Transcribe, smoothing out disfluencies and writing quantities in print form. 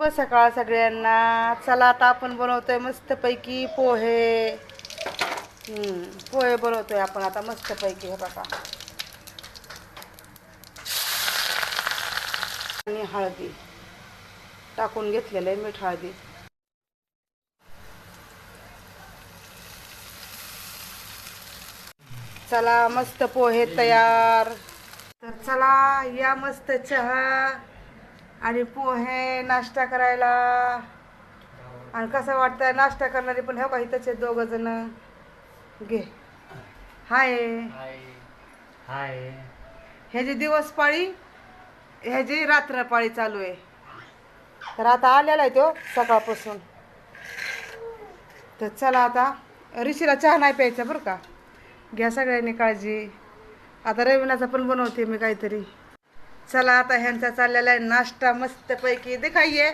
शुभ सकाळ सगळ्यांना. चला आता आपण बनवतोय मस्तपैकी पोहे. पोहे बनवतोय आपण आता मस्तपैकी. हे बघा, आणि हळदी टाकून घेतलेलं आहे, मीठ हळदी. चला मस्त पोहे तयार. तर चला या मस्त चहा आणि पोहे नाश्ता करायला. आणि कसं वाटतंय नाश्ता करणारी पण हे बघा इथंच दोघं जण. घे हाय हाय. ह्याची दिवस पाळी, ह्याची रात्र पाळी चालू आहे. तर आता आलेला आहे तो सकाळपासून. तर चला आता ऋषीला चहा नाही प्यायचा बरं का, घ्या सगळ्यांनी काळजी. आता रविनाचा पण बनवते मी काहीतरी. चला आता ह्यांचा चाललेला आहे नाश्ता मस्तपैकी. दिखाइए.